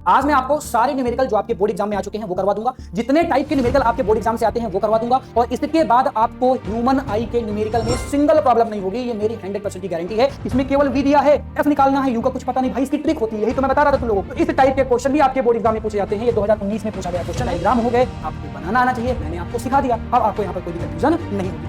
आज मैं आपको सारे न्यूमेरिकल जो आपके बोर्ड एग्जाम में आ चुके हैं वो करवा दूंगा। जितने टाइप के न्यूमेरिकल आपके बोर्ड एग्जाम से आते हैं वो करवा दूंगा और इसके बाद आपको ह्यूमन आई के न्यूमेरिकल में सिंगल प्रॉब्लम नहीं होगी। ये मेरी 100% की गारंटी है। इसमें केवल वी दिया है, एफ निकालना है, यू का कुछ पता नहीं। भाई इसकी ट्रिक होती है, यही तो मैं बता रहा था तुम लोगों को। इस टाइप के क्वेश्चन भी आपके बोर्ड एग्जाम में पूछे जाते हैं। ये 2019 में पूछा गया क्वेश्चन एग्जाम हो गए, आपको बनाना आना चाहिए। मैंने आपको सिखा दिया, अब आपको यहाँ पर कोई कंफ्यूजन नहीं होगी।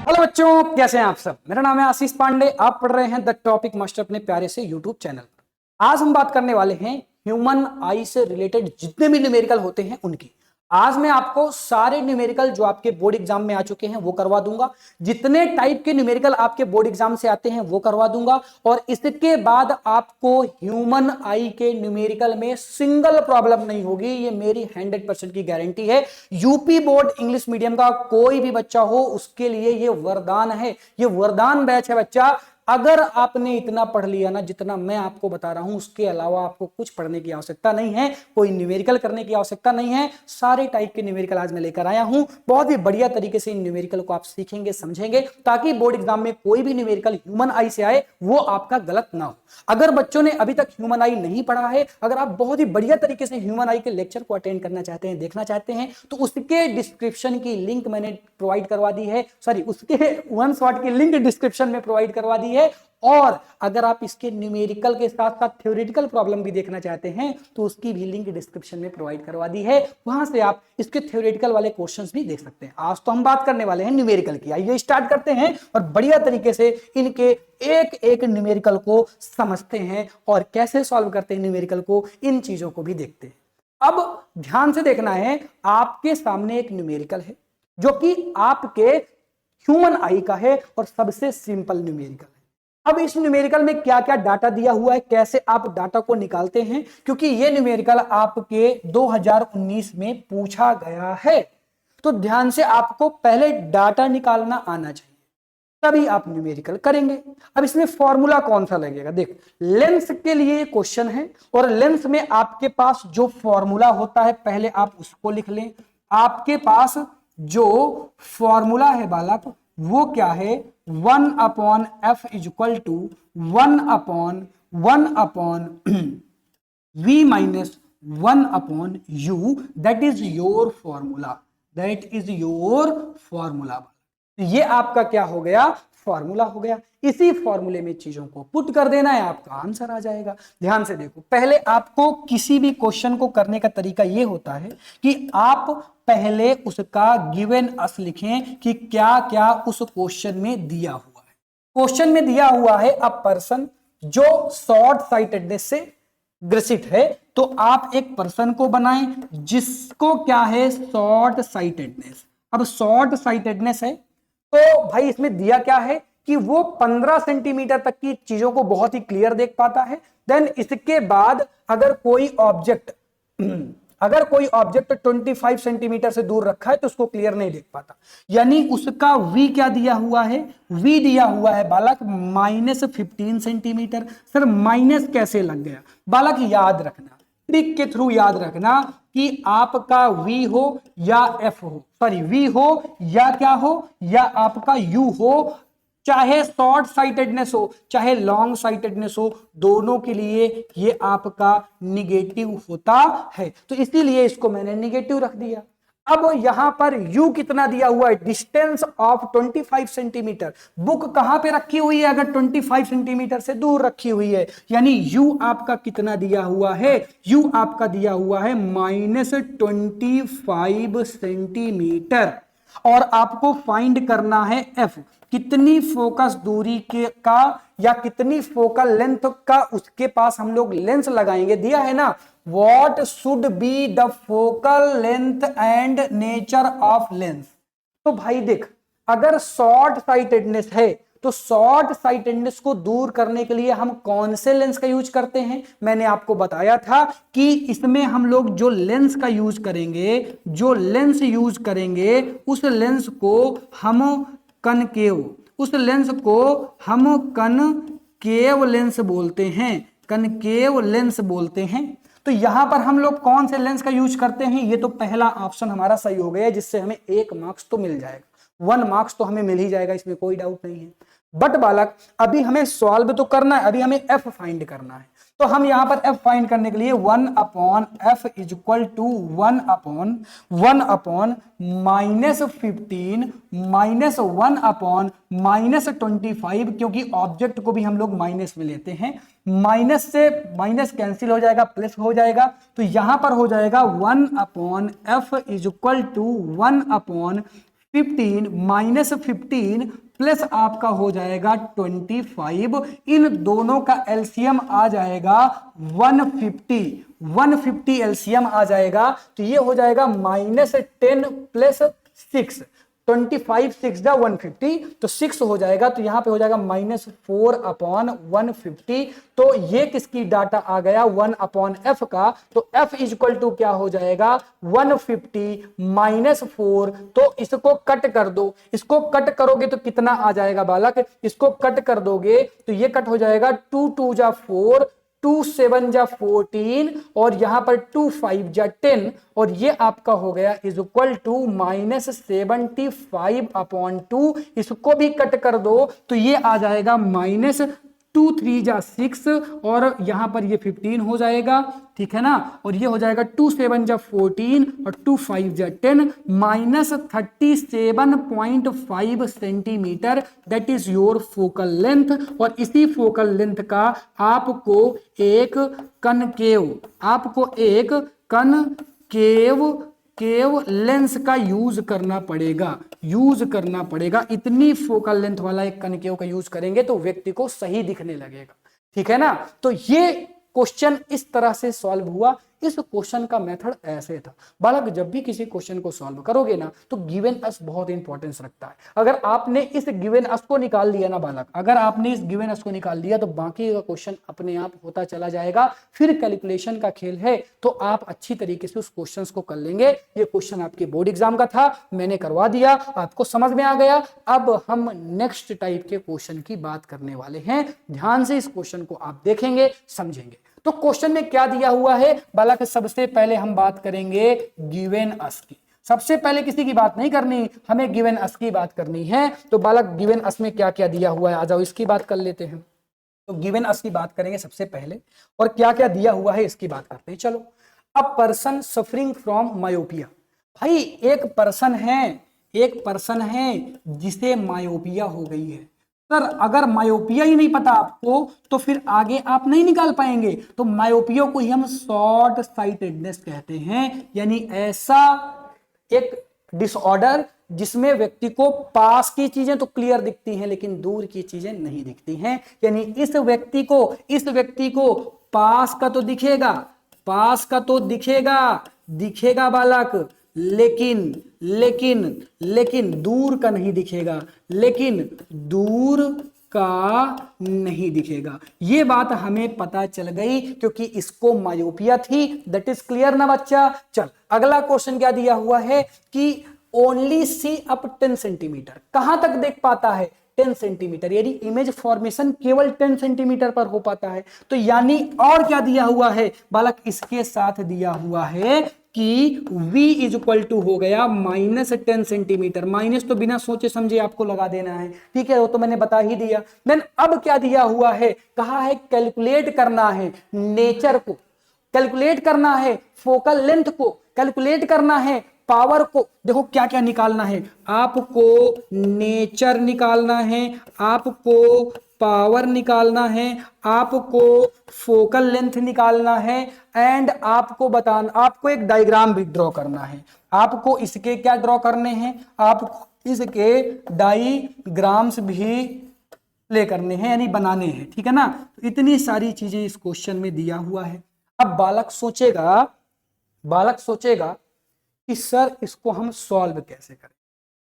हेलो बच्चों, कैसे हैं आप सब? मेरा नाम है आशीष पांडे। आप पढ़ रहे हैं द टॉपिक मास्टर अपने प्यारे से यूट्यूब चैनल पर। आज हम बात करने वाले हैं ह्यूमन आई से रिलेटेड जितने भी न्यूमेरिकल होते हैं उनकी। आज मैं आपको सारे न्यूमेरिकल जो आपके बोर्ड एग्जाम में आ चुके हैं वो करवा दूंगा। जितने टाइप के न्यूमेरिकल आपके बोर्ड एग्जाम से आते हैं वो करवा दूंगा और इसके बाद आपको ह्यूमन आई के न्यूमेरिकल में सिंगल प्रॉब्लम नहीं होगी। ये मेरी 100% की गारंटी है। यूपी बोर्ड इंग्लिश मीडियम का कोई भी बच्चा हो उसके लिए ये वरदान है। ये वरदान बैच है बच्चा। अगर आपने इतना पढ़ लिया ना जितना मैं आपको बता रहा हूं, उसके अलावा आपको कुछ पढ़ने की आवश्यकता नहीं है, कोई न्यूमेरिकल करने की आवश्यकता नहीं है। सारे टाइप के न्यूमेरिकल आज मैं लेकर आया हूं। बहुत ही बढ़िया तरीके से इन न्यूमेरिकल को आप सीखेंगे, समझेंगे, ताकि बोर्ड एग्जाम में कोई भी न्यूमेरिकल ह्यूमन आई से आए वो आपका गलत ना हो। अगर बच्चों ने अभी तक ह्यूमन आई नहीं पढ़ा है, अगर आप बहुत ही बढ़िया तरीके से ह्यूमन आई के लेक्चर को अटेंड करना चाहते हैं, देखना चाहते हैं, तो उसके डिस्क्रिप्शन की लिंक मैंने प्रोवाइड करवा दी है। सॉरी, उसके वन शॉट की लिंक डिस्क्रिप्शन में प्रोवाइड करवा दी है। और अगर आप इसके न्यूमेरिकल के साथ साथ थ्योरेटिकल प्रॉब्लम भी देखना चाहते हैं तो उसकी भी लिंक डिस्क्रिप्शन में प्रोवाइड करवा दी है। वहां से आप इसके थ्योरेटिकल वाले क्वेश्चंस भी देख सकते हैं। आज तो हम बात करने वाले हैं न्यूमेरिकल की। आइए स्टार्ट करते हैं और बढ़िया तरीके से इनके एक एक न्यूमेरिकल को समझते हैं और कैसे सॉल्व करते हैं न्यूमेरिकल को, इन चीजों को भी देखते हैं। अब ध्यान से देखना है, आपके सामने एक न्यूमेरिकल है जो कि आपके ह्यूमन आई का है और सबसे सिंपल न्यूमेरिकल है। अब इस न्यूमेरिकल में क्या क्या डाटा दिया हुआ है, कैसे आप डाटा को निकालते हैं, क्योंकि यह न्यूमेरिकल आपके 2019 में पूछा गया है। तो ध्यान से आपको पहले डाटा निकालना आना चाहिए, तभी आप न्यूमेरिकल करेंगे। अब इसमें फॉर्मूला कौन सा लगेगा? देख, लेंस के लिए क्वेश्चन है और लेंस में आपके पास जो फॉर्मूला होता है पहले आप उसको लिख लें। आपके पास जो फॉर्मूला है बालक वो क्या है? 1/f equal to 1/1/v minus 1/u। That is your formula, that is your formula. ये आपका क्या हो गया? फॉर्मूला हो गया। इसी फॉर्मूले में चीजों को पुट कर देना है, आपका आंसर आ जाएगा। ध्यान से देखो, पहले आपको किसी भी क्वेश्चन को करने का तरीका यह होता है कि आप पहले उसका गिवन अस लिखें कि क्या क्या उस क्वेश्चन में दिया हुआ है। क्वेश्चन में दिया हुआ है अ पर्सन जो शॉर्ट साइटेडनेस से ग्रसित है, तो आप एक पर्सन को बनाएं जिसको क्या है? Short sightedness. अब शॉर्ट साइटेडनेस है तो भाई इसमें दिया क्या है कि वो 15 सेंटीमीटर तक की चीजों को बहुत ही क्लियर देख पाता है। देन इसके बाद अगर कोई ऑब्जेक्ट 25 सेंटीमीटर से दूर रखा है तो उसको क्लियर नहीं देख पाता। यानी उसका v क्या दिया हुआ है? v दिया हुआ है बालक -15 सेंटीमीटर। सर माइनस कैसे लग गया? बालक याद रखना, ट्रिक के थ्रू याद रखना कि आपका v हो या f हो, सॉरी v हो या क्या हो, या आपका u हो, चाहे शॉर्ट साइटेडनेस हो चाहे लॉन्ग साइटेडनेस हो, दोनों के लिए ये आपका निगेटिव होता है। तो इसीलिए इसको मैंने निगेटिव रख दिया। अब यहां पर u कितना दिया हुआ है? Distance of 25 centimetre. बुक कहां पे रखी हुई है? अगर 25 सेंटीमीटर से दूर रखी हुई है, यानी u आपका कितना दिया हुआ है? u आपका दिया हुआ है -25 सेंटीमीटर। और आपको फाइंड करना है f, कितनी फोकस दूरी के का या कितनी फोकल लेंथ का उसके पास हम लोग लेंस लगाएंगे। दिया है ना, what should be the focal length and nature of lens. तो भाई देख, अगर शॉर्ट साइटेडनेस है तो शॉर्ट साइटेडनेस को दूर करने के लिए हम कौन से लेंस का यूज करते हैं? मैंने आपको बताया था कि इसमें हम लोग जो लेंस का यूज करेंगे, जो लेंस यूज करेंगे उस लेंस को हम कनकेव, उस लेंस को हम कनकेव लेंस बोलते हैं, कनकेव लेंस बोलते हैं। तो यहां पर हम लोग कौन से लेंस का यूज करते हैं? ये तो पहला ऑप्शन हमारा सही हो गया, जिससे हमें 1 मार्क्स तो मिल जाएगा, 1 मार्क्स तो हमें मिल ही जाएगा, इसमें कोई डाउट नहीं है। बट बालक अभी हमें सॉल्व तो करना है, अभी हमें एफ फाइंड करना है। तो हम यहां पर f फाइंड करने के लिए 1 upon f is equal to 1 upon -15 minus 1 upon -25, क्योंकि ऑब्जेक्ट को भी हम लोग माइनस में लेते हैं, माइनस से माइनस कैंसिल हो जाएगा, प्लस हो जाएगा, तो यहां पर हो जाएगा 1 upon f is equal to 1 upon 15 -15 plus आपका हो जाएगा 25। इन दोनों का एलसीएम आ जाएगा 150 एलसीएम आ जाएगा, तो ये हो जाएगा -10 प्लस 6, 25 6 जा 150, तो 6 हो जाएगा, तो यहां पे हो जाएगा -4 अपॉन 150। तो ये किसकी डाटा आ गया 1 अपॉन f का, तो f इज इक्वल टू क्या हो जाएगा 150 -4, तो इसको कट कर दो, इसको कट करोगे तो कितना आ जाएगा बालक, इसको कट कर दोगे तो ये कट हो जाएगा 2 2 जा 4, 2 7 जा 14 और यहां पर 2 5 जा 10, और ये आपका हो गया इज इक्वल टू -75 अपॉन 2, इसको भी कट कर दो तो ये आ जाएगा -2 3 जा 6 और यहां पर ये 15 हो जाएगा, ठीक है ना, और ये हो जाएगा 2 7 जा 14 और 2 5 जा 10, -37.5 centimetre, that is your focal length. और इसी फोकल लेंथ का आपको एक कनकेव लेंस का यूज करना पड़ेगा, इतनी फोकल लेंथ वाला एक कनकेव का यूज करेंगे तो व्यक्ति को सही दिखने लगेगा, ठीक है ना। तो ये क्वेश्चन इस तरह से सॉल्व हुआ। इस क्वेश्चन का मेथड ऐसे था बालक, जब भी किसी क्वेश्चन को सॉल्व करोगे ना तो गिवन अस बहुत इंपॉर्टेंस रखता है। अगर आपने इस गिवन अस को निकाल दिया ना बालक, अगर आपने इस गिवन अस को निकाल दिया तो बाकी का क्वेश्चन अपने आप होता चला जाएगा। फिर कैलकुलेशन का खेल है, तो आप अच्छी तरीके से उस क्वेश्चन को कर लेंगे। ये क्वेश्चन आपके बोर्ड एग्जाम का था, मैंने करवा दिया, आपको समझ में आ गया। अब हम नेक्स्ट टाइप के क्वेश्चन की बात करने वाले हैं। ध्यान से इस क्वेश्चन को आप देखेंगे, समझेंगे। तो क्वेश्चन में क्या दिया हुआ है बालक, सबसे पहले हम बात करेंगे गिवन अस की। सबसे पहले किसी की बात नहीं करनी, हमें गिवन अस की बात करनी है। तो बालक गिवन अस में क्या क्या दिया हुआ है, आ जाओ इसकी बात कर लेते हैं। तो गिवन अस की बात करेंगे सबसे पहले, और क्या क्या दिया हुआ है इसकी बात करते हैं। चलो, a person suffering from myopia. भाई एक पर्सन है जिसे मायोपिया हो गई है। सर अगर मायोपिया ही नहीं पता आपको तो फिर आगे आप नहीं निकाल पाएंगे। तो मायोपिया को ही हम शॉर्ट साइटेडनेस कहते हैं, यानी ऐसा एक डिसऑर्डर जिसमें व्यक्ति को पास की चीजें तो क्लियर दिखती हैं लेकिन दूर की चीजें नहीं दिखती हैं। यानी इस व्यक्ति को पास का तो दिखेगा बालक, लेकिन दूर का नहीं दिखेगा, ये बात हमें पता चल गई क्योंकि इसको मायोपिया थी। दैट इज क्लियर ना बच्चा। चल अगला क्वेश्चन क्या दिया हुआ है कि ओनली सी अप 10 सेंटीमीटर, कहां तक देख पाता है 10 सेंटीमीटर, यानी इमेज फॉर्मेशन केवल 10 सेंटीमीटर पर हो पाता है। तो यानी और क्या दिया हुआ है बालक, इसके साथ दिया हुआ है कि v इज इक्वल टू हो गया -10 सेंटीमीटर। माइनस तो बिना सोचे समझे आपको लगा देना है, ठीक है, वो तो मैंने बता ही दिया। देन अब क्या दिया हुआ है, कहा है कैलकुलेट करना है नेचर को, कैलकुलेट करना है फोकल लेंथ को, कैलकुलेट करना है पावर को। देखो क्या क्या निकालना है, आपको नेचर निकालना है, आपको पावर निकालना है, आपको फोकल लेंथ निकालना है, एंड आपको एक डायग्राम भी ड्रॉ करना है। आपको इसके क्या ड्रॉ करने हैं, आपको इसके डायग्राम्स भी प्ले करने हैं, यानी बनाने हैं, ठीक है ना। तो इतनी सारी चीजें इस क्वेश्चन में दिया हुआ है। अब बालक सोचेगा कि सर इसको हम सॉल्व कैसे करें,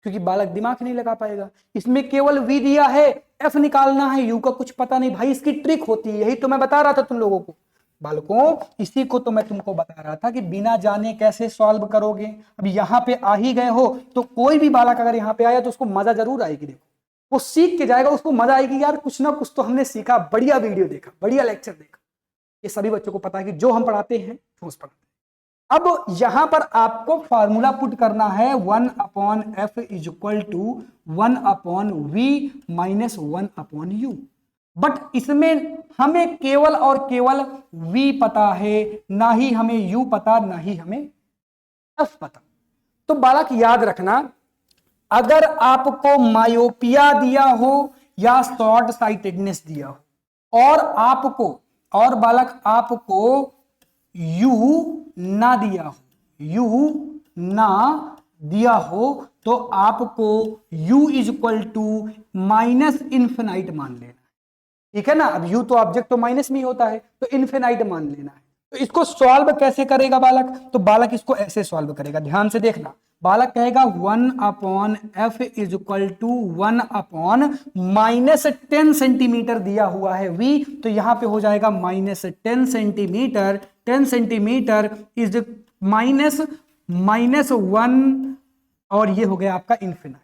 क्योंकि बालक दिमाग नहीं लगा पाएगा। इसमें केवल v दिया है, f निकालना है, u का कुछ पता नहीं। भाई इसकी ट्रिक होती है, यही तो मैं बता रहा था तुम लोगों को बालकों, इसी को तो मैं तुमको बता रहा था कि बिना जाने कैसे सॉल्व करोगे। अब यहाँ पे आ ही गए हो तो कोई भी बालक अगर यहाँ पे आया तो उसको मजा जरूर आएगी। देखो वो सीख के जाएगा, उसको मजा आएगी, यार कुछ ना कुछ तो हमने सीखा, बढ़िया वीडियो देखा, बढ़िया लेक्चर देखा। ये सभी बच्चों को पता है कि जो हम पढ़ाते हैं ठोस पढ़ाते हैं। अब यहां पर आपको फार्मूला पुट करना है 1 upon f is equal to 1 upon v minus 1 upon u। But इसमें हमें केवल और केवल v पता है, ना ही हमें u पता, ना ही हमें f पता। तो बालक याद रखना, अगर आपको मायोपिया दिया हो या शॉर्ट साइटेडनेस दिया हो और बालक आपको u ना दिया हो, u ना दिया हो, तो आपको u is equal to minus infinite मान लेना, ठीक है ना। अब u तो ऑब्जेक्ट तो माइनस में ही होता है, तो इन्फिनाइट मान लेना है। तो इसको सॉल्व कैसे करेगा बालक, तो बालक इसको ऐसे सॉल्व करेगा, ध्यान से देखना। बालक कहेगा 1/f is equal to 1/-10 centimetre दिया हुआ है v, तो यहां पे हो जाएगा -10 सेंटीमीटर। 10 सेंटीमीटर इज -1, और ये हो गया आपका इन्फिनाइट।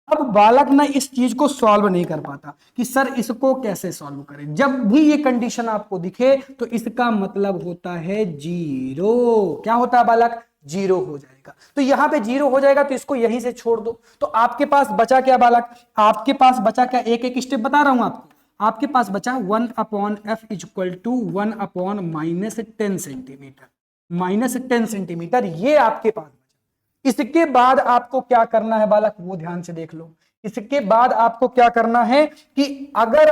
अब बालक ना इस चीज को सॉल्व नहीं कर पाता कि सर इसको कैसे सॉल्व करें। जब भी ये कंडीशन आपको दिखे तो इसका मतलब होता है जीरो। क्या होता है बालक, जीरो हो जाएगा। तो यहां पे जीरो हो जाएगा, तो इसको यहीं से छोड़ दो। तो आपके पास बचा क्या बालक, आपके पास बचा क्या, एक एक स्टेप बता रहा हूं आपको। आपके पास बचा 1/f is equal to 1/-10 centimetre, -10 centimetre, ये आपके पास। इसके बाद आपको क्या करना है बालक, वो ध्यान से देख लो। इसके बाद आपको क्या करना है कि अगर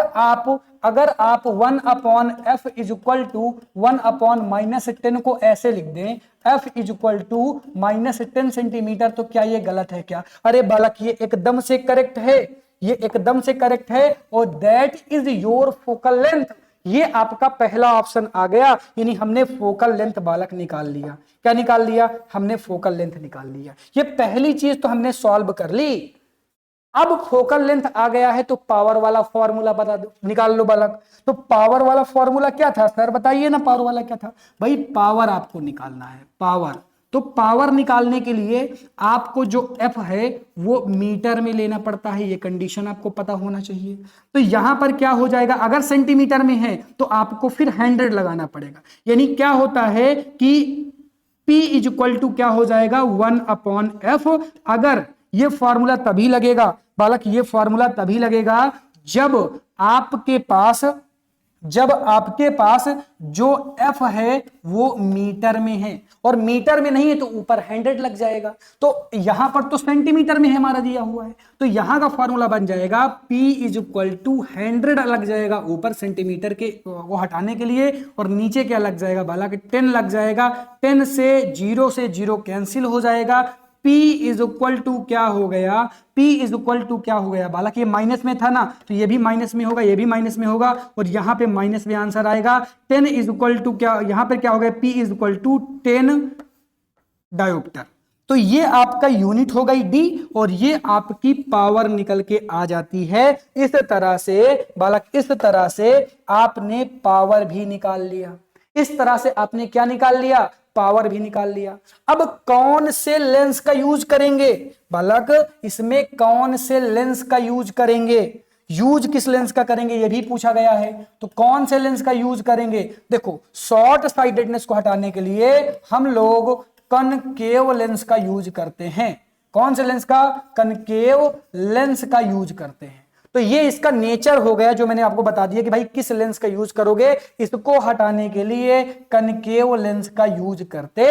आप 1/f इज इक्वल टू 1/-10 को ऐसे लिख दें, f is equal to -10 centimetre, तो क्या ये गलत है क्या? अरे बालक ये एकदम से करेक्ट है, ये एकदम से करेक्ट है, और that is your focal length. ये आपका पहला ऑप्शन आ गया, यानी हमने फोकल लेंथ बालक निकाल लिया। क्या निकाल लिया, हमने फोकल लेंथ निकाल लिया। ये पहली चीज तो हमने सॉल्व कर ली। अब फोकल लेंथ आ गया है, तो पावर वाला फॉर्मूला बता दो, निकाल लो बालक। तो पावर वाला फॉर्मूला क्या था सर, बताइए ना, पावर वाला क्या था भाई? पावर आपको निकालना है, पावर। तो पावर निकालने के लिए आपको जो F है वो मीटर में लेना पड़ता है, ये कंडीशन आपको पता होना चाहिए। तो यहां पर क्या हो जाएगा, अगर सेंटीमीटर में है तो आपको फिर 100 लगाना पड़ेगा। यानी क्या होता है कि P इज इक्वल टू क्या हो जाएगा, 1/f। अगर ये फॉर्मूला तभी लगेगा बालक, ये फॉर्मूला तभी लगेगा जब आपके पास जो f है वो मीटर में है, और मीटर में नहीं है तो ऊपर 100 लग जाएगा। तो यहां पर तो सेंटीमीटर में है हमारा दिया हुआ है, तो यहां का फॉर्मूला बन जाएगा P इज इक्वल टू 100 लग जाएगा ऊपर सेंटीमीटर के वो हटाने के लिए, और नीचे क्या लग जाएगा बालक, 10 लग जाएगा। 10 से जीरो कैंसिल हो जाएगा। P इज इक्वल टू क्या हो गया, P इज इक्वल टू क्या हो गया बालक, ये माइनस में था ना, तो ये भी माइनस में होगा, ये भी माइनस में होगा, और यहां पे माइनस में आंसर आएगा। 10 इज इक्वल टू क्या, यहां पे क्या हो गया, P is equal to 10 dioptre. तो ये आपका यूनिट हो गई D, और ये आपकी पावर निकल के आ जाती है। इस तरह से बालक, इस तरह से आपने पावर भी निकाल लिया। इस तरह से आपने क्या निकाल लिया, पावर भी निकाल लिया। अब कौन से लेंस का यूज करेंगे बालक, इसमें कौन से लेंस का यूज करेंगे, यूज किस लेंस का करेंगे ये भी पूछा गया है। तो कौन से लेंस का यूज करेंगे, देखो शॉर्ट साइटेडनेस को हटाने के लिए हम लोग कनकेव लेंस का यूज करते हैं। कौन से लेंस का, कनकेव लेंस का यूज करते हैं। तो ये इसका नेचर हो गया, जो मैंने आपको बता दिया कि भाई किस लेंस का यूज करोगे, इसको हटाने के लिए कनकेव लेंस का यूज करते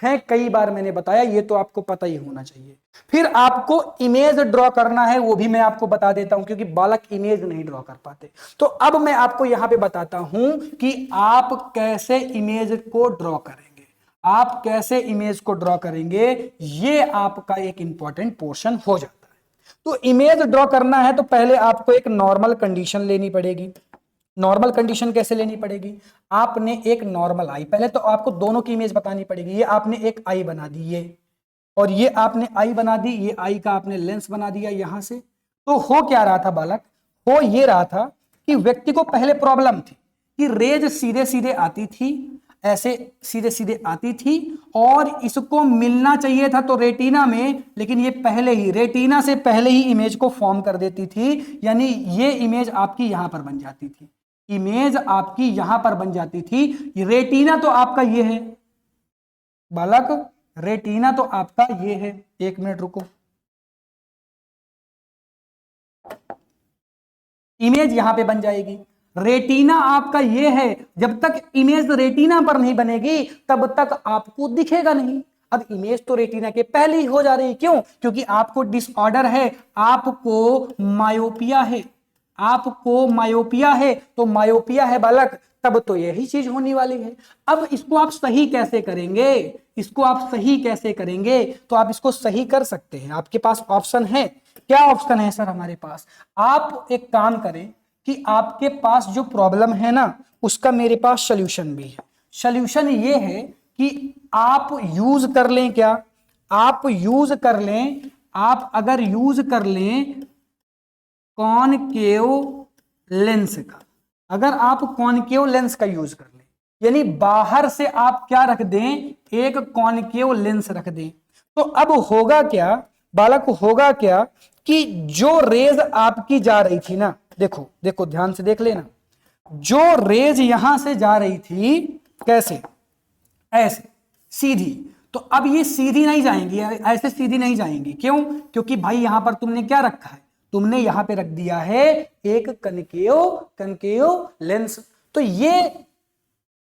हैं। कई बार मैंने बताया, ये तो आपको पता ही होना चाहिए। फिर आपको इमेज ड्रॉ करना है, वो भी मैं आपको बता देता हूं, क्योंकि बालक इमेज नहीं ड्रॉ कर पाते। तो अब मैं आपको यहां पे बताता हूं कि आप कैसे इमेज को ड्रॉ करेंगे, आप कैसे इमेज को ड्रॉ करेंगे, ये आपका एक इंपॉर्टेंट पोर्शन हो जाता है। तो इमेज ड्रॉ करना है तो पहले आपको एक नॉर्मल कंडीशन लेनी पड़ेगी। नॉर्मल कंडीशन कैसे लेनी पड़ेगी, आपने एक नॉर्मल आई, पहले तो आपको दोनों की इमेज बतानी पड़ेगी। ये आपने एक आई बना दी, ये और ये आपने आई बना दी, ये आई का आपने लेंस बना दिया यहां से। तो हो क्या रहा था बालक, हो ये रहा था कि व्यक्ति को पहले प्रॉब्लम थी कि रेज सीधे सीधे आती थी, ऐसे सीधे सीधे आती थी, और इसको मिलना चाहिए था तो रेटिना में, लेकिन ये पहले ही रेटिना से पहले ही इमेज को फॉर्म कर देती थी। यानी ये इमेज आपकी यहां पर बन जाती थी, इमेज आपकी यहां पर बन जाती थी। रेटिना तो आपका ये है बालक, रेटिना तो आपका ये है। एक मिनट रुको, इमेज यहां पे बन जाएगी। रेटिना आपका ये है, जब तक इमेज रेटिना पर नहीं बनेगी तब तक आपको दिखेगा नहीं। अब इमेज तो रेटिना के पहले ही हो जा रही है, क्यों? क्योंकि आपको डिसऑर्डर है, आपको मायोपिया है, आपको मायोपिया है, तो मायोपिया है बालक, तब तो यही चीज होने वाली है। अब इसको आप सही कैसे करेंगे, इसको आप सही कैसे करेंगे? तो आप इसको सही कर सकते हैं, आपके पास ऑप्शन है। क्या ऑप्शन है सर हमारे पास? आप एक काम करें कि आपके पास जो प्रॉब्लम है ना, उसका मेरे पास सॉल्यूशन भी है। सॉल्यूशन ये है कि आप यूज कर लें, क्या आप यूज कर लें, आप अगर यूज कर लें कॉनकेव लेंस का, अगर आप कॉनकेव लेंस का यूज कर लें, यानी बाहर से आप क्या रख दें, एक कॉनकेव लेंस रख दें, तो अब होगा क्या बालक, होगा क्या कि जो रेज आपकी जा रही थी ना, देखो देखो ध्यान से देख लेना, जो रेज यहां से जा रही थी कैसे, ऐसे सीधी, तो अब ये सीधी नहीं जाएंगी, ऐसे सीधी नहीं जाएंगी। क्यों? क्योंकि भाई यहां पर तुमने क्या रखा है, तुमने यहां पे रख दिया है एक कनकेव लेंस, तो ये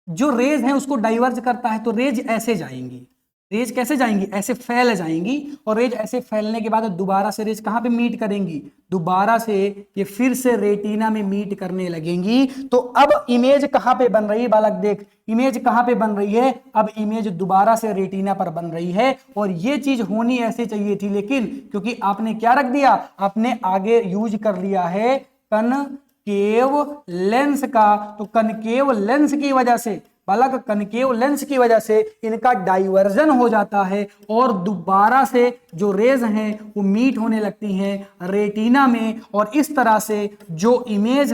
जो रेज है उसको डाइवर्ज करता है, तो रेज ऐसे जाएंगी। रेज कैसे जाएंगी? ऐसे फैल जाएंगी, और रेज ऐसे फैलने के बाद दोबारा से रेज कहां पे मीट करेंगी, दोबारा से ये फिर से रेटिना में मीट करने लगेंगी। तो अब इमेज कहां पे बन रही है बालक, देख इमेज कहां पे बन रही है, अब इमेज दोबारा से रेटिना पर बन रही है। और ये चीज होनी ऐसे चाहिए थी, लेकिन क्योंकि आपने क्या रख दिया, आपने आगे यूज कर लिया है कनकेव लेंस का, तो कनकेव लेंस की वजह से बालक, कनकेव लेंस की वजह से इनका डाइवर्जन हो जाता है, और दोबारा से जो रेज हैं वो मीट होने लगती हैं रेटिना में, और इस तरह से जो इमेज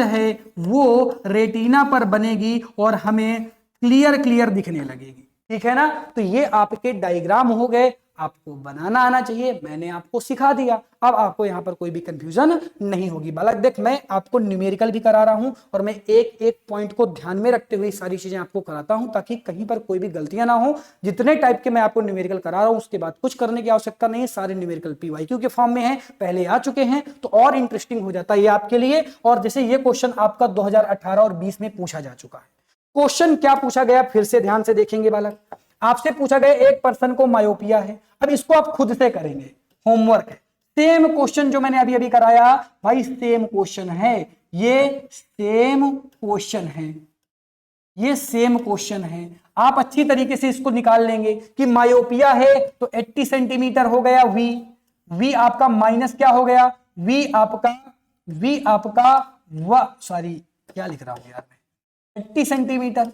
है वो रेटिना पर बनेगी और हमें क्लियर दिखने लगेगी। ठीक है ना? तो ये आपके डायग्राम हो गए, आपको बनाना आना चाहिए, मैंने आपको सिखा दिया, अब आपको यहां पर कोई भी कंफ्यूजन नहीं होगी। बालक देख, मैं आपको न्यूमेरिकल भी करा रहा हूं, और मैं एक एक पॉइंट को ध्यान में रखते हुए सारी चीजें आपको कराता हूं, ताकि कहीं पर कोई भी गलतियां ना हो। जितने टाइप के मैं आपको न्यूमेरिकल करा रहा हूं उसके बाद कुछ करने की आवश्यकता नहीं है, सारे न्यूमेरिकल PYQ के फॉर्म में है, पहले आ चुके हैं, तो और इंटरेस्टिंग हो जाता है ये आपके लिए। और जैसे ये क्वेश्चन आपका 2018 और 20 में पूछा जा चुका है। क्वेश्चन क्या पूछा गया फिर से ध्यान से देखेंगे बालक, आपसे पूछा गया एक पर्सन को मायोपिया है। अब इसको आप खुद से करेंगे, होमवर्क है, सेम क्वेश्चन जो मैंने अभी अभी कराया भाई, सेम क्वेश्चन है, ये सेम क्वेश्चन है, ये सेम क्वेश्चन है। आप अच्छी तरीके से इसको निकाल लेंगे कि मायोपिया है तो 80 सेंटीमीटर हो गया वी आपका माइनस क्या हो गया, वी आपका सॉरी क्या लिख रहा हूं यार मैं, 80 सेंटीमीटर,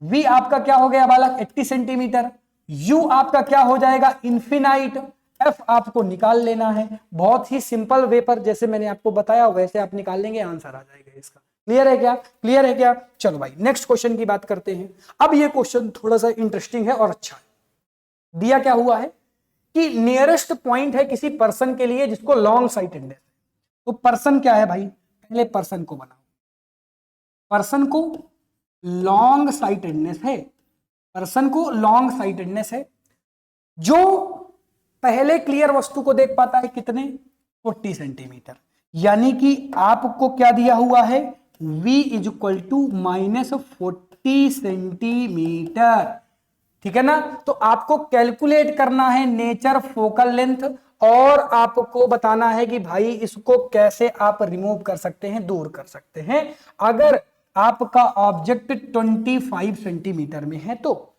V आपका क्या हो गया बालक 80 सेंटीमीटर, U आपका क्या हो जाएगा इन्फिनाइट, F आपको निकाल लेना है। बहुत ही सिंपल वे पर जैसे मैंने आपको बताया वैसे आप निकाल लेंगे, आंसर आ जाएगा इसका। क्लियर है क्या? क्लियर है क्या? चलो भाई नेक्स्ट क्वेश्चन की बात करते हैं। अब ये क्वेश्चन थोड़ा सा इंटरेस्टिंग है और अच्छा है। दिया क्या हुआ है कि नियरेस्ट पॉइंट है किसी पर्सन के लिए जिसको लॉन्ग साइटेडनेस, तो पर्सन क्या है भाई, पहले पर्सन को बनाओ, पर्सन को लॉन्ग साइटेडनेस है, पर्सन को लॉन्ग साइटेडनेस है, जो पहले क्लियर वस्तु को देख पाता है कितने 40 सेंटीमीटर, यानी कि आपको क्या दिया हुआ है v is equal to -40 centimetre. ठीक है ना? तो आपको कैलकुलेट करना है नेचर फोकल लेंथ, और आपको बताना है कि भाई इसको कैसे आप रिमूव कर सकते हैं, दूर कर सकते हैं। अगर आपका ऑब्जेक्ट 25 सेंटीमीटर में है तो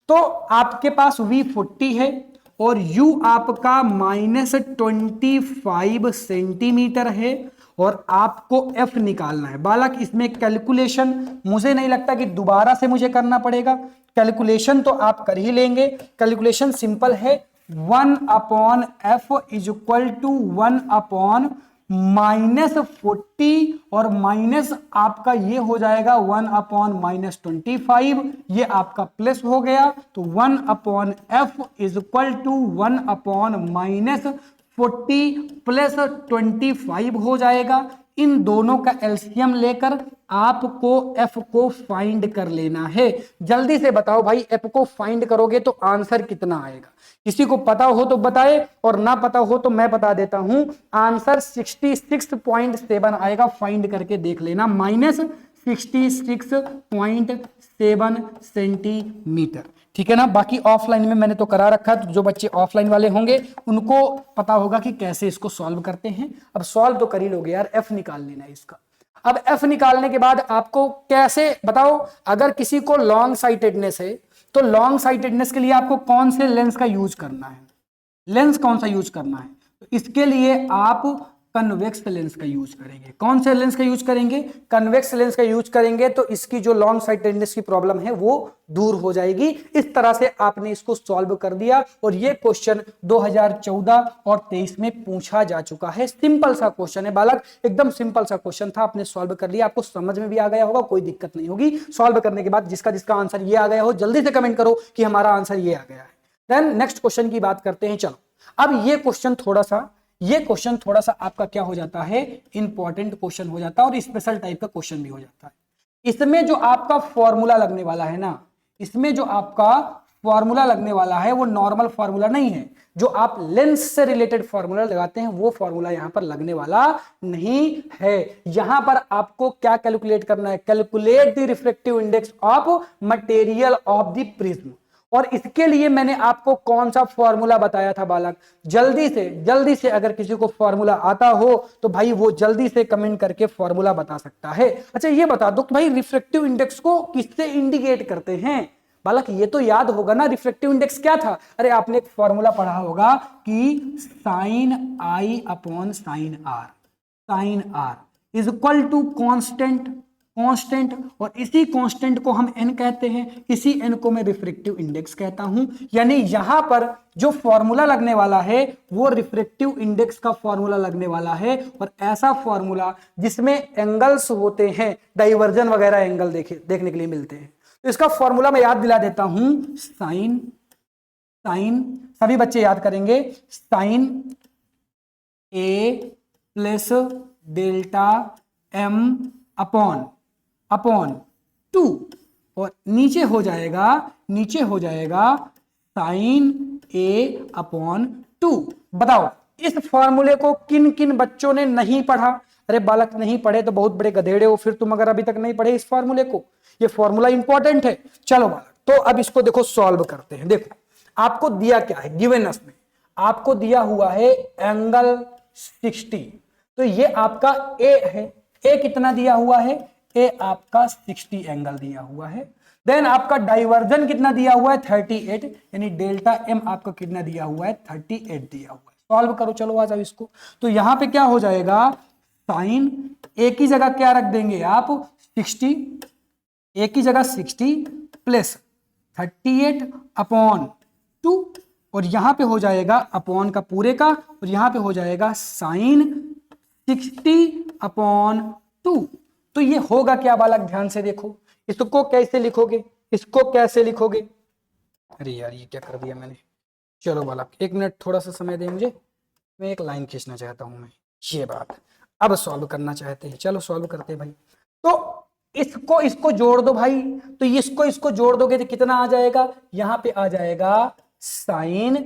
आपके पास v 40 है और u आपका -25 सेंटीमीटर है, और आपको f निकालना है। बालक इसमें कैलकुलेशन मुझे नहीं लगता कि दोबारा से मुझे करना पड़ेगा, कैलकुलेशन तो आप कर ही लेंगे। कैलकुलेशन सिंपल है, 1/f इज इक्वल टू 1/-40 और माइनस आपका ये हो जाएगा 1/-25, ये आपका प्लस हो गया, तो 1/f is equal to 1/-40 plus 25 हो जाएगा। इन दोनों का एलसीएम लेकर आपको एफ को फाइंड कर लेना है। जल्दी से बताओ भाई, एफ को फाइंड करोगे तो आंसर कितना आएगा? किसी को पता हो तो बताए, और ना पता हो तो मैं बता देता हूं। आंसर 66.7 आएगा, फाइंड करके देख लेना, -66.7 सेंटीमीटर। ठीक है ना। बाकी ऑफलाइन में मैंने तो करा रखा है, तो जो बच्चे ऑफलाइन वाले होंगे उनको पता होगा कि कैसे इसको सॉल्व करते हैं। अब सॉल्व तो कर ही लोगे यार, एफ निकाल लेना है इसका। अब एफ निकालने के बाद आपको कैसे बताओ, अगर किसी को लॉन्ग साइटेडनेस है तो लॉन्ग साइटेडनेस के लिए आपको कौन से लेंस का यूज करना है? लेंस कौन सा यूज करना है? तो इसके लिए आप कन्वेक्स लेंस का यूज करेंगे। कौन से लेंस का यूज करेंगे? कन्वेक्स लेंस का यूज करेंगे, तो इसकी जो लॉन्ग साइटेडनेस की प्रॉब्लम है वो दूर हो जाएगी। इस तरह से आपने इसको सॉल्व कर दिया, और ये क्वेश्चन 2014 और 23 में पूछा जा चुका है। सिंपल सा क्वेश्चन है बालक, एकदम सिंपल सा क्वेश्चन था, आपने सॉल्व कर लिया, आपको समझ में भी आ गया होगा, कोई दिक्कत नहीं होगी। सॉल्व करने के बाद जिसका जिसका आंसर ये आ गया हो जल्दी से कमेंट करो कि हमारा आंसर ये आ गया है। देन नेक्स्ट क्वेश्चन की बात करते हैं। चलो, अब ये क्वेश्चन थोड़ा सा आपका क्या हो जाता है, इंपॉर्टेंट क्वेश्चन हो जाता है, और स्पेशल टाइप का क्वेश्चन भी हो जाता है। इसमें जो आपका फॉर्मूला लगने वाला है ना, इसमें जो आपका फॉर्मूला लगने वाला है वो नॉर्मल फॉर्मूला नहीं है। जो आप लेंस से रिलेटेड फॉर्मूला लगाते हैं वो फॉर्मूला यहां पर लगने वाला नहीं है। यहां पर आपको क्या कैलकुलेट करना है? Calculate the refractive index of material of the prism. और इसके लिए मैंने आपको कौन सा फॉर्मूला बताया था बालक? जल्दी से अगर किसी को फॉर्मूला आता हो तो भाई वो जल्दी से कमेंट करके फॉर्मूला बता सकता है। अच्छा, ये बता दो कि भाई रिफ्रैक्टिव इंडेक्स को किससे इंडिकेट करते हैं? बालक ये तो याद होगा ना, रिफ्रैक्टिव इंडेक्स क्या था? अरे आपने एक फॉर्मूला पढ़ा होगा कि sine I upon sine R is equal to constant, और इसी कांस्टेंट को हम n कहते हैं, इसी n को मैं रिफ्रैक्टिव इंडेक्स कहता हूं। यानी यहां पर जो फॉर्मूला लगने वाला है वो रिफ्रैक्टिव इंडेक्स का फॉर्मूला लगने वाला है, और ऐसा फॉर्मूला जिसमें एंगल्स होते हैं, डाइवर्जन वगैरह एंगल देखने के लिए मिलते हैं। तो इसका फॉर्मूला मैं याद दिला देता हूं, साइन सभी बच्चे याद करेंगे, sine a plus delta m upon 2, और नीचे हो जाएगा साइन a अपॉन 2। बताओ इस फॉर्मूले को किन किन बच्चों ने नहीं पढ़ा? अरे बालक नहीं पढ़े तो बहुत बड़े गधेड़े हो फिर तुम, अगर अभी तक नहीं पढ़े इस फॉर्मूले को। ये फॉर्मूला इंपॉर्टेंट है। चलो बालक, तो अब इसको देखो सॉल्व करते हैं। देखो आपको दिया क्या है, गिवन अस में आपको दिया हुआ है एंगल 60, तो ये आपका ए है। ए कितना दिया हुआ है? ए आपका 60 एंगल दिया हुआ है। देन आपका डाइवर्जन कितना दिया हुआ है? 38, यानी डेल्टा एम आपका कितना दिया हुआ है? 38 दिया हुआ है। सॉल्व करो, चलो आ जाओ इसको। तो यहां पे क्या हो जाएगा, साइन ए की जगह क्या रख देंगे आप? 60, ए की जगह 60 प्लस 38 अपॉन 2, और यहां पे हो जाएगा अपॉन का पूरे का, और यहां पे हो जाएगा साइन 60 अपॉन 2। तो ये होगा क्या बालक? ध्यान से देखो, इसको कैसे लिखोगे, इसको कैसे लिखोगे? अरे यार ये क्या कर दिया मैंने। चलो बालक 1 मिनट थोड़ा सा समय दे मुझे, मैं एक लाइन खींचना चाहता हूं मैं। ये बात अब सॉल्व करना चाहते हैं, चलो सॉल्व करते हैं भाई। तो इसको जोड़ दो भाई, तो इसको जोड़ दोगे तो कितना आ जाएगा? यहां पे आ जाएगा साइन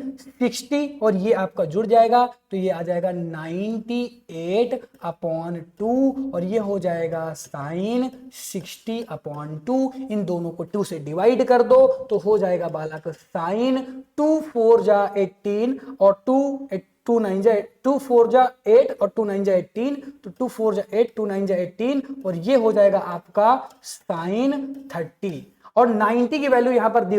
60, और ये आपका जुड़ जाएगा तो ये आ जाएगा 98 अपॉन 2, और ये हो जाएगा साइन 60 अपॉन 2। इन दोनों को 2 से डिवाइड कर दो तो हो जाएगा बालक साइन 2 4 जा 18, और 2 9 जा 2 4 जा 8, और 2 9 जा 18, तो 2 4 जा 8 2 9 जा 18, और ये हो जाएगा आपका साइन 30। और 90 की वैल्यू यहां पर दी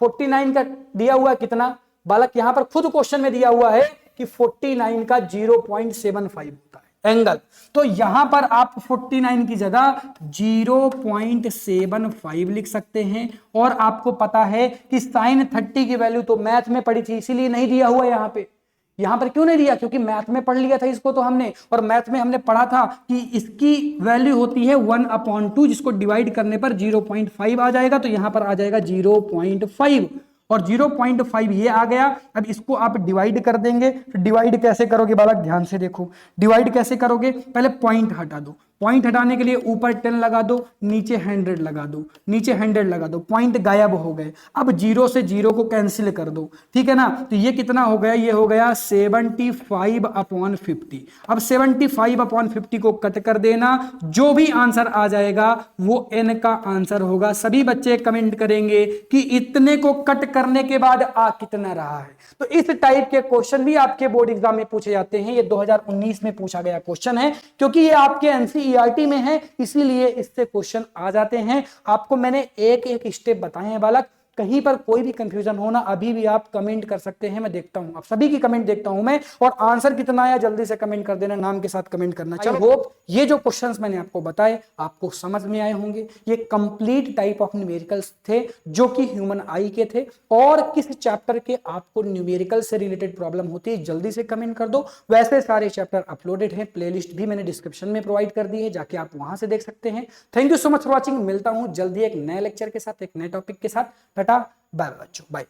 49 का दिया हुआ है कितना बालक? यहां पर खुद क्वेश्चन में दिया हुआ है कि 49 का 0.75 होता है एंगल। तो यहां पर आप 49 की जगह 0.75 लिख सकते हैं। और आपको पता है कि साइन 30 की वैल्यू तो मैथ में पढ़ी थी, इसीलिए नहीं दिया हुआ यहां पे। यहां पर क्यों नहीं दिया? क्योंकि मैथ में पढ़ लिया था इसको तो हमने, और मैथ में हमने पढ़ा था कि इसकी वैल्यू होती है 1/2, जिसको डिवाइड करने पर 0.5 आ जाएगा, तो यहां पर आ जाएगा 0.5। और 0.5 ये आ गया। अब इसको आप डिवाइड कर देंगे। डिवाइड कैसे करोगे बालक, ध्यान से देखो, डिवाइड कैसे करोगे, पहले पॉइंट हटा दो, पॉइंट हटाने के लिए ऊपर 10 लगा दो, नीचे 100 लगा दो, नीचे 100 लगा दो, पॉइंट गायब हो गए। अब 0 से 0 को कैंसिल कर दो, ठीक है ना। तो ये कितना हो गया, ये हो गया 75/50। अब 75/50 को कट कर देना, जो भी आंसर आ जाएगा वो n का आंसर होगा। सभी बच्चे कमेंट करेंगे कि इतने को कट करने के बाद आ कितना रहा है। तो इस टाइप के क्वेश्चन भी आपके बोर्ड एग्जाम में पूछे जाते हैं। ये 2019 में पूछा गया क्वेश्चन है, क्योंकि ये आपके एनसीईआरटी में है, इसीलिए इससे क्वेश्चन आ जाते हैं। आपको मैंने एक एक स्टेप बताए हैं बालक, कहीं पर कोई भी कंफ्यूजन हो ना, अभी भी आप कमेंट कर सकते हैं, मैं देखता हूं, आप सभी की कमेंट देखता हूं मैं, और आंसर कितना आया जल्दी से कमेंट कर देना, नाम के साथ कमेंट करना। आई होप ये जो क्वेश्चंस मैंने आपको बताए आपको समझ में आए होंगे। ये कंप्लीट टाइप ऑफ न्यूमेरिकल्स थे जो कि ह्यूमन आई के थे, और किस चैप्टर के आपको न्यूमेरिकल से रिलेटेड प्रॉब्लम होती है जल्दी से कमेंट कर दो। वैसे सारे चैप्टर अपलोडेड हैं, प्लेलिस्ट भी मैंने डिस्क्रिप्शन में प्रोवाइड कर दी है, जाके आप वहां से देख सकते हैं। Thank you so much for watching. मिलता हूं जल्दी एक नए लेक्चर के साथ, एक नए टॉपिक के साथ। टाटा बाय बच्चों, बाय।